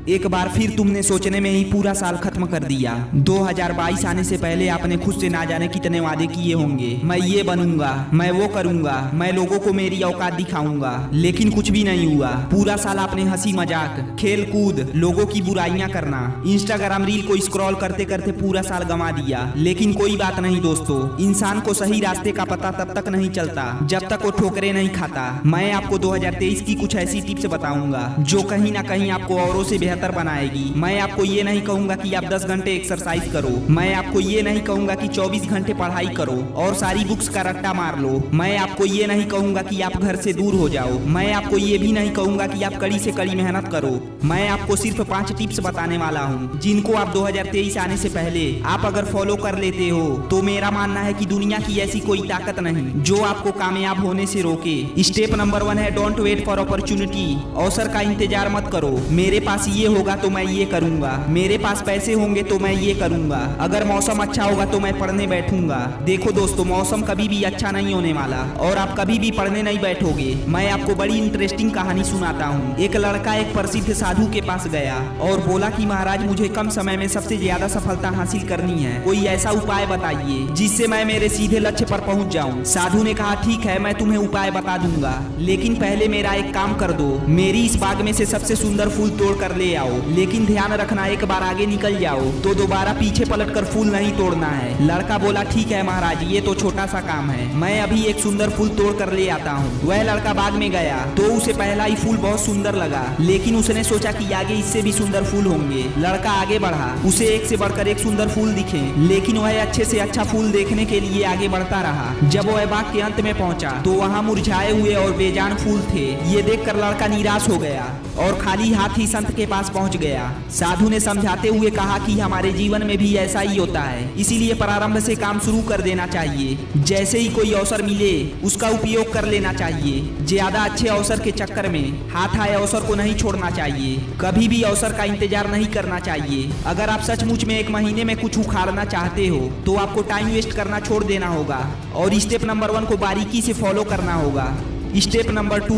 एक बार फिर तुमने सोचने में ही पूरा साल खत्म कर दिया। 2022 आने से पहले आपने खुद से ना जाने कितने वादे किए होंगे। मैं ये बनूंगा, मैं वो करूंगा, मैं लोगों को मेरी औकात दिखाऊंगा, लेकिन कुछ भी नहीं हुआ। पूरा साल आपने हंसी मजाक, खेल कूद, लोगों की बुराइयां करना, इंस्टाग्राम रील को स्क्रॉल करते करते पूरा साल गंवा दिया। लेकिन कोई बात नहीं दोस्तों, इंसान को सही रास्ते का पता तब तक नहीं चलता जब तक वो ठोकरे नहीं खाता। मैं आपको 2023 की कुछ ऐसी टिप्स बताऊंगा जो कहीं ना कहीं आपको औरों से बेहतर बनाएगी। मैं आपको ये नहीं कहूंगा कि आप 10 घंटे एक्सरसाइज करो, मैं आपको ये नहीं कहूंगा कि 24 घंटे पढ़ाई करो और सारी बुक्स का रट्टा मार लो, मैं आपको ये नहीं कहूंगा कि आप घर से दूर हो जाओ, मैं आपको ये भी नहीं कहूंगा कि आप कड़ी से कड़ी मेहनत करो। मैं आपको सिर्फ 5 टिप्स बताने वाला हूँ जिनको आप 2023 आने से पहले आप अगर फॉलो कर लेते हो तो मेरा मानना है कि दुनिया की ऐसी कोई ताकत नहीं जो आपको कामयाब होने से रोके। स्टेप नंबर 1 है डोंट वेट फॉर अपॉर्चुनिटी। अवसर का इंतजार मत करो। मेरे पास ये होगा तो मैं ये करूंगा, मेरे पास पैसे होंगे तो मैं ये करूंगा, अगर मौसम अच्छा होगा तो मैं पढ़ने बैठूंगा। देखो दोस्तों, मौसम कभी भी अच्छा नहीं होने वाला और आप कभी भी पढ़ने नहीं बैठोगे। मैं आपको बड़ी इंटरेस्टिंग कहानी सुनाता हूँ। एक लड़का एक प्रसिद्ध साधु के पास गया और बोला कि महाराज, मुझे कम समय में सबसे ज्यादा सफलता हासिल करनी है, कोई ऐसा उपाय बताइए जिससे मैं मेरे सीधे लक्ष्य पर पहुंच जाऊं। साधु ने कहा ठीक है, मैं तुम्हें उपाय बता दूंगा, लेकिन पहले मेरा एक काम कर दो, मेरी इस बाग में से सबसे सुंदर फूल तोड़ कर ले आओ, लेकिन ध्यान रखना एक बार आगे निकल जाओ तो दोबारा पीछे पलटकर फूल नहीं तोड़ना है। लड़का बोला ठीक है महाराज, ये तो छोटा सा काम है, मैं अभी एक सुंदर फूल तोड़ कर ले आता हूँ। वह लड़का बाग में गया तो उसे पहला ही फूल बहुत सुंदर लगा, लेकिन उसने सोचा कि आगे इससे भी सुंदर फूल होंगे। लड़का आगे बढ़ा, उसे एक से बढ़कर एक सुंदर फूल दिखे, लेकिन वह अच्छे से अच्छा फूल देखने के लिए आगे बढ़ता रहा। जब वह बाग के अंत में पहुंचा तो वहाँ मुरझाए हुए और बेजान फूल थे। ये देखकर लड़का निराश हो गया और खाली हाथ ही संत के पास पहुंच गया। साधु ने समझाते हुए कहा कि हमारे जीवन में भी ऐसा ही होता है, इसीलिए प्रारंभ से काम शुरू कर देना चाहिए। जैसे ही कोई अवसर मिले उसका उपयोग कर लेना चाहिए। ज्यादा अच्छे अवसर के चक्कर में हाथ आए अवसर को नहीं छोड़ना चाहिए। कभी भी अवसर का इंतजार नहीं करना चाहिए। अगर आप सचमुच में 1 महीने में कुछ उखाड़ना चाहते हो तो आपको टाइम वेस्ट करना छोड़ देना होगा और स्टेप नंबर 1 को बारीकी से फॉलो करना होगा। Step number 2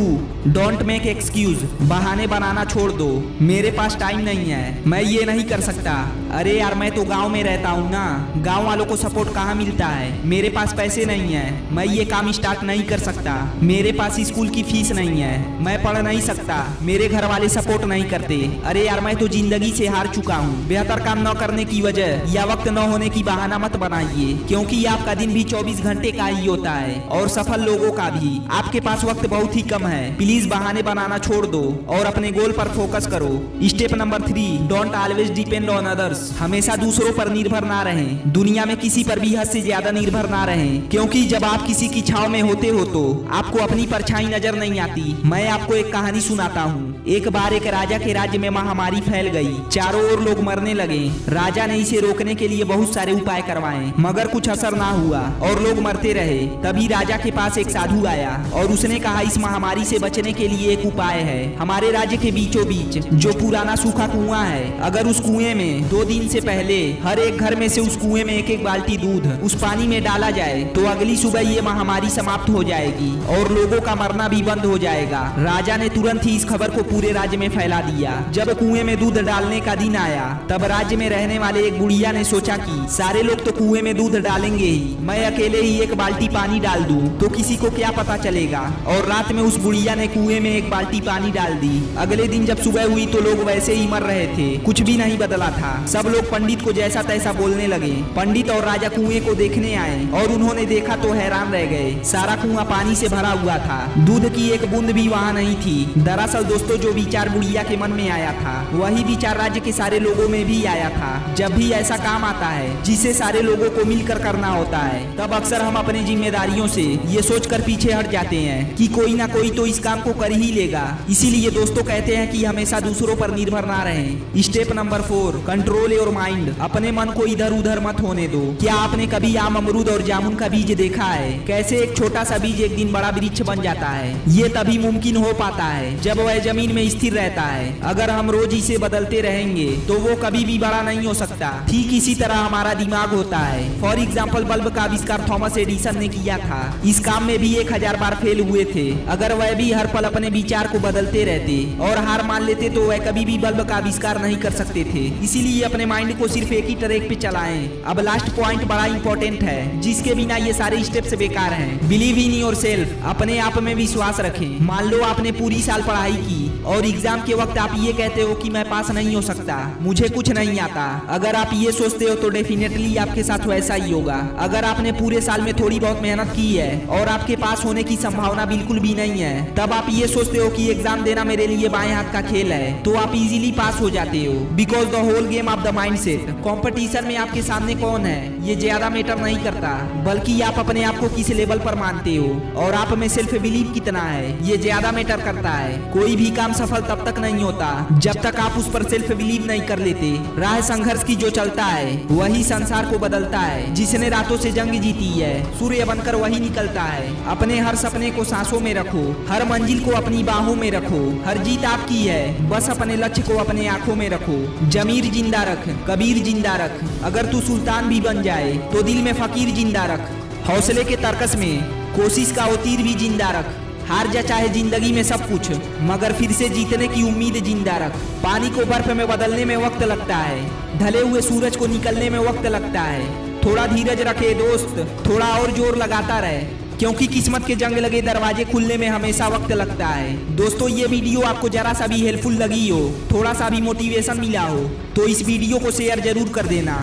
don't make excuse. बहाने बनाना छोड़ दो। मेरे पास टाइम नहीं है, मैं ये नहीं कर सकता, अरे यार मैं तो गांव में रहता हूँ ना, गांव वालों को सपोर्ट कहाँ मिलता है, मेरे पास पैसे नहीं है, मैं ये काम स्टार्ट नहीं कर सकता, मेरे पास स्कूल की फीस नहीं है, मैं पढ़ नहीं सकता, मेरे घर वाले सपोर्ट नहीं करते, अरे यार मैं तो जिंदगी से हार चुका हूँ। बेहतर काम न करने की वजह या वक्त न होने की बहाना मत बनाइए, क्योंकि आपका दिन भी 24 घंटे का ही होता है और सफल लोगों का भी। आपके पास वक्त बहुत ही कम है, प्लीज बहाने बनाना छोड़ दो और अपने गोल पर फोकस करो। Step number 3 don't always depend on others. हमेशा दूसरों पर निर्भर ना रहें। दुनिया में किसी पर भी हद से ज्यादा निर्भर ना रहें, क्योंकि जब आप किसी की छाव में होते हो तो आपको अपनी परछाई नजर नहीं आती। मैं आपको एक कहानी सुनाता हूँ। एक बार एक राजा के राज्य में महामारी फैल गई, चारों ओर लोग मरने लगे। राजा ने इसे रोकने के लिए बहुत सारे उपाय करवाए, मगर कुछ असर ना हुआ और लोग मरते रहे। तभी राजा के पास एक साधु आया और उसने कहा इस महामारी से बचने के लिए एक उपाय है। हमारे राज्य के बीचों बीच जो पुराना सूखा कुआं है, अगर उस कुएं में 2 दिन से पहले हर एक घर में से उस कुएं में 1-1 बाल्टी दूध उस पानी में डाला जाए तो अगली सुबह ये महामारी समाप्त हो जाएगी और लोगों का मरना भी बंद हो जाएगा। राजा ने तुरंत ही इस खबर को पूरे राज्य में फैला दिया। जब कुएं में दूध डालने का दिन आया तब राज्य में रहने वाले एक बुढ़िया ने सोचा कि सारे लोग तो कुएं में दूध डालेंगे ही, मैं अकेले ही 1 बाल्टी पानी डाल दूं तो किसी को क्या पता चलेगा। और रात में उस बुढ़िया ने कुएं में 1 बाल्टी पानी डाल दी। अगले दिन जब सुबह हुई तो लोग वैसे ही मर रहे थे, कुछ भी नहीं बदला था। सब लोग पंडित को जैसा तैसा बोलने लगे। पंडित और राजा कुएं को देखने आए और उन्होंने देखा तो हैरान रह गए। सारा कुआं पानी से भरा हुआ था, दूध की एक बूंद भी वहाँ नहीं थी। दरअसल दोस्तों, जो विचार बुढ़िया के मन में आया था वही विचार राज्य के सारे लोगों में भी आया था। जब भी ऐसा काम आता है जिसे सारे लोगों को मिलकर करना होता है, तब अक्सर हम अपनी जिम्मेदारियों से ये सोचकर पीछे हट जाते हैं कि कोई ना कोई तो इस काम को कर ही लेगा। इसीलिए दोस्तों कहते हैं कि हमेशा दूसरों पर निर्भर ना रहें। Step number 4 control your mind. अपने मन को इधर उधर मत होने दो। क्या आपने कभी आम, अमरूद और जामुन का बीज देखा है? कैसे एक छोटा सा बीज एक दिन बड़ा वृक्ष बन जाता है? ये तभी मुमकिन हो पाता है जब वह जमीन में स्थिर रहता है। अगर हम रोज इसे बदलते रहेंगे तो वो कभी भी बड़ा नहीं हो सकता। ठीक इसी तरह हमारा दिमाग होता है। फॉर एग्जाम्पल बल्ब का आविष्कार थॉमस एडिसन ने किया था। इस काम में भी 1000 बार फेल हुए थे। अगर वह भी हर पल अपने विचार को बदलते रहते और हार मान लेते तो वह कभी भी बल्ब का आविष्कार नहीं कर सकते थे। इसीलिए अपने माइंड को सिर्फ एक ही ट्रैक पे चलाएं। अब लास्ट पॉइंट बड़ा इंपॉर्टेंट है, जिसके बिना ये सारे स्टेप्स बेकार हैं। बिलीव इन योर सेल्फ, अपने आप में विश्वास रखें। मान लो आपने पूरी साल पढ़ाई की और एग्जाम के वक्त आप ये कहते हो कि मैं पास नहीं हो सकता, मुझे कुछ नहीं आता। अगर आप ये सोचते हो तो डेफिनेटली आपके साथ वैसा ही होगा। अगर आपने पूरे साल में थोड़ी बहुत मेहनत की है और आपके पास होने की संभावना बिल्कुल भी नहीं है, तब आप ये सोचते हो कि एग्जाम देना मेरे लिए बाएं हाथ का खेल है, तो आप इजीली पास हो जाते हो। Because the whole game of the mindset. Competition में आपके सामने कौन है ये ज्यादा मैटर नहीं करता, बल्कि आप अपने आप को किस लेवल पर मानते हो और आप में सेल्फ बिलीव कितना है ये ज्यादा मैटर करता है। कोई भी काम सफल तब तक नहीं होता जब तक आप उस पर सेल्फ बिलीव नहीं कर लेते। राह संघर्ष की जो चलता है वही संसार को बदलता है। जिसने रातों से जंग जीती है सूर्य बनकर वही निकलता है। अपने हर सपने को सांसों में रखो, हर मंजिल को अपनी बाहों में रखो। हर जीत आपकी है, बस अपने लक्ष्य को अपने आंखों में रखो। जमीर जिंदा रख, कबीर जिंदा रख। अगर तू सुल्तान भी बन जाए तो दिल में फकीर जिंदा रख। हौसले के तर्कस में कोशिश का वो तीर भी जिंदा रख। हार जा चाहे जिंदगी में सब कुछ, मगर फिर से जीतने की उम्मीद जिंदा रख। पानी को बर्फ में बदलने में वक्त लगता है, ढले हुए सूरज को निकलने में वक्त लगता है। थोड़ा धीरज रखे दोस्त, थोड़ा और जोर लगाता रहे, क्योंकि किस्मत के जंग लगे दरवाजे खुलने में हमेशा वक्त लगता है। दोस्तों ये वीडियो आपको जरा सा भी हेल्पफुल लगी हो, थोड़ा सा भी मोटिवेशन मिला हो, तो इस वीडियो को शेयर जरूर कर देना।